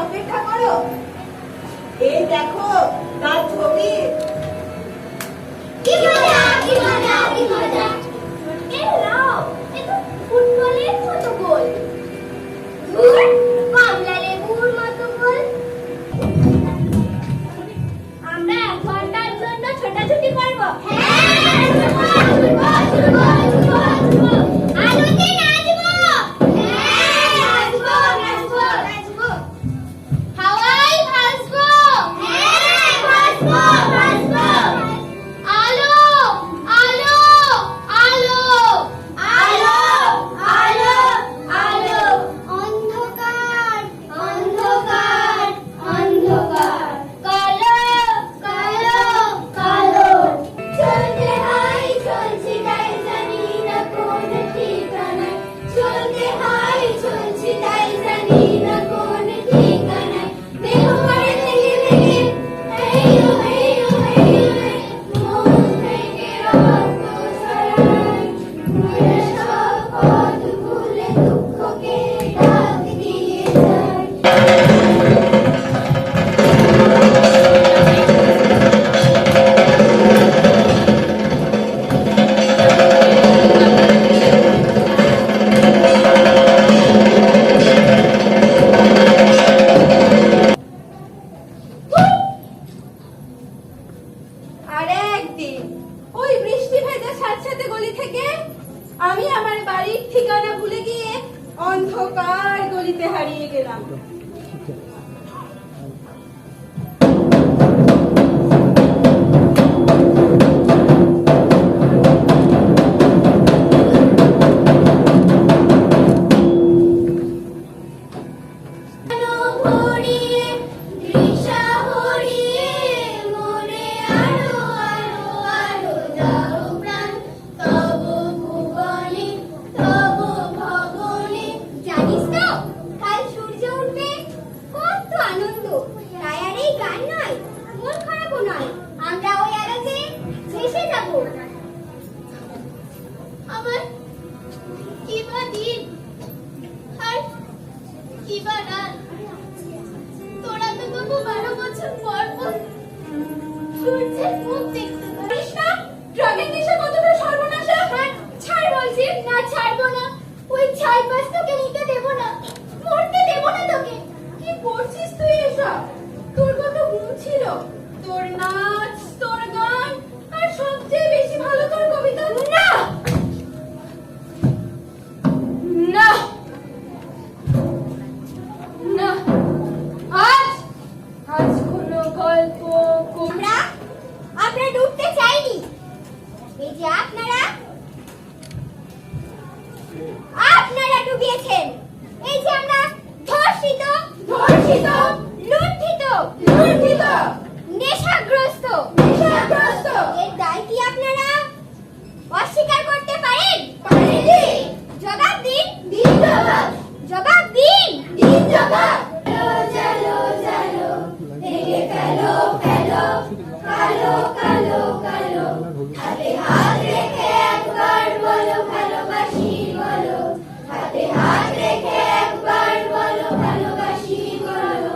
অপেক্ষা করো। এই দেখো তার ছবি। কি মজা কি মজা কি মজা! এই নাও, এ তো ফুটবলের মতো গোল। ধুর, কমলা লেবুর মতো গোল। আমরা 1 ঘন্টার জন্য ছোটাছুটি করব। আলোতে নাচবো। নাচবো নাচবো নাচবো। হাওয়ায় ভাসবো। ভাসবো ভাসবো। আলো আলো আলো আলো আলো আলো। অন্ধকার অন্ধকার অন্ধকার। কালো কালো কালো। চলতে হয় চলছি তাই জানি না কোন ঠিকানায়। চলতে হয় চলছি তাই জানি না কোন ঠিকানায়। দেহ পড়ে থেকে থেকে হেইও হেইও হেইও হে। মন থেকে রক্ত ঝরায়। ঘুরে সব পথ ভুলে দুঃখকে ডাক দিয়ে যায়। আর একদিন ওই বৃষ্টি ভেজা সাথে গলি থেকে আমি আমার বাড়ির ঠিকানা ভুলে গিয়ে অন্ধকার গলিতে হারিয়ে গেলাম। ভরিয়ে দিশা ভরিয়ে মনে আলো আলো আলো দাও প্রাণ তব ভুবনে তব ভবনে। জানিস তো কাল সূর্য উঠবে, কত আনন্দ! তাই আর এই গান নয়, মন খারাপও নয়, আমরা ওই আলোতে ভেসে যাব। আমার কিবা দিন আর কিবা রাত। তোরা তো তবু 12 বছর পর পর সূর্যের মুখ দেখতে পারিস না। ট্রাকের নেশা কতটা সর্বনাশা! হ্যাঁ, ছাড় বলছি, না ছাড়বো না। ওই ছাই পাশ তোকে নিতে দেবো না, মরতে দেবো না তোকে। কি করছিস তুই এসব? তোর কত গুণ ছিল, তোর নাচ, তোর গান, আর সবচেয়ে বেশি ভালো তোর কবিতা। না না না, আজ আজ কোনো গল্প আমরা ডুবতে চাইনি। এই যে আপনারা ডুবিয়েছেন। এই যে আমরা ধর্ষিত ধর্ষিত, লুণ্ঠিত লুণ্ঠিত, নেশাগ্রস্ত নেশাগ্রস্ত, এর দায় কি আপনারা অস্বীকার করতে পারেন? পারেনি। জবাব দিন, দিন জবাব, জবাব দিন। দিন জবাব। জালো জালো ঢেকে ফেলো ফেলো, কালো কালো কালো। হাতে হাত রেখে একবার বলো ভালোবাসি বলো। হাতে হাত রেখে একবার বলো ভালোবাসি বলো।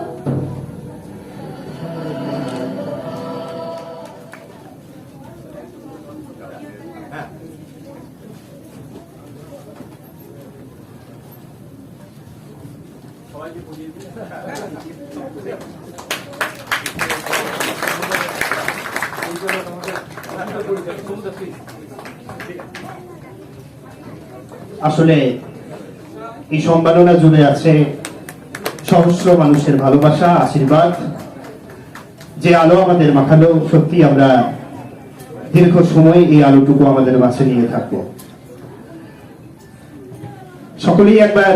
সবাইকে বুঝিয়ে দিন। আসলে এই সম্মাননা জুড়ে আছে সহস্র মানুষের ভালোবাসা, আশীর্বাদ। যে আলো আমাদের মাখালো, সত্যি আমরা দীর্ঘ সময় এই আলোটুকু আমাদের মাঝে নিয়ে থাকবো। সকলেই একবার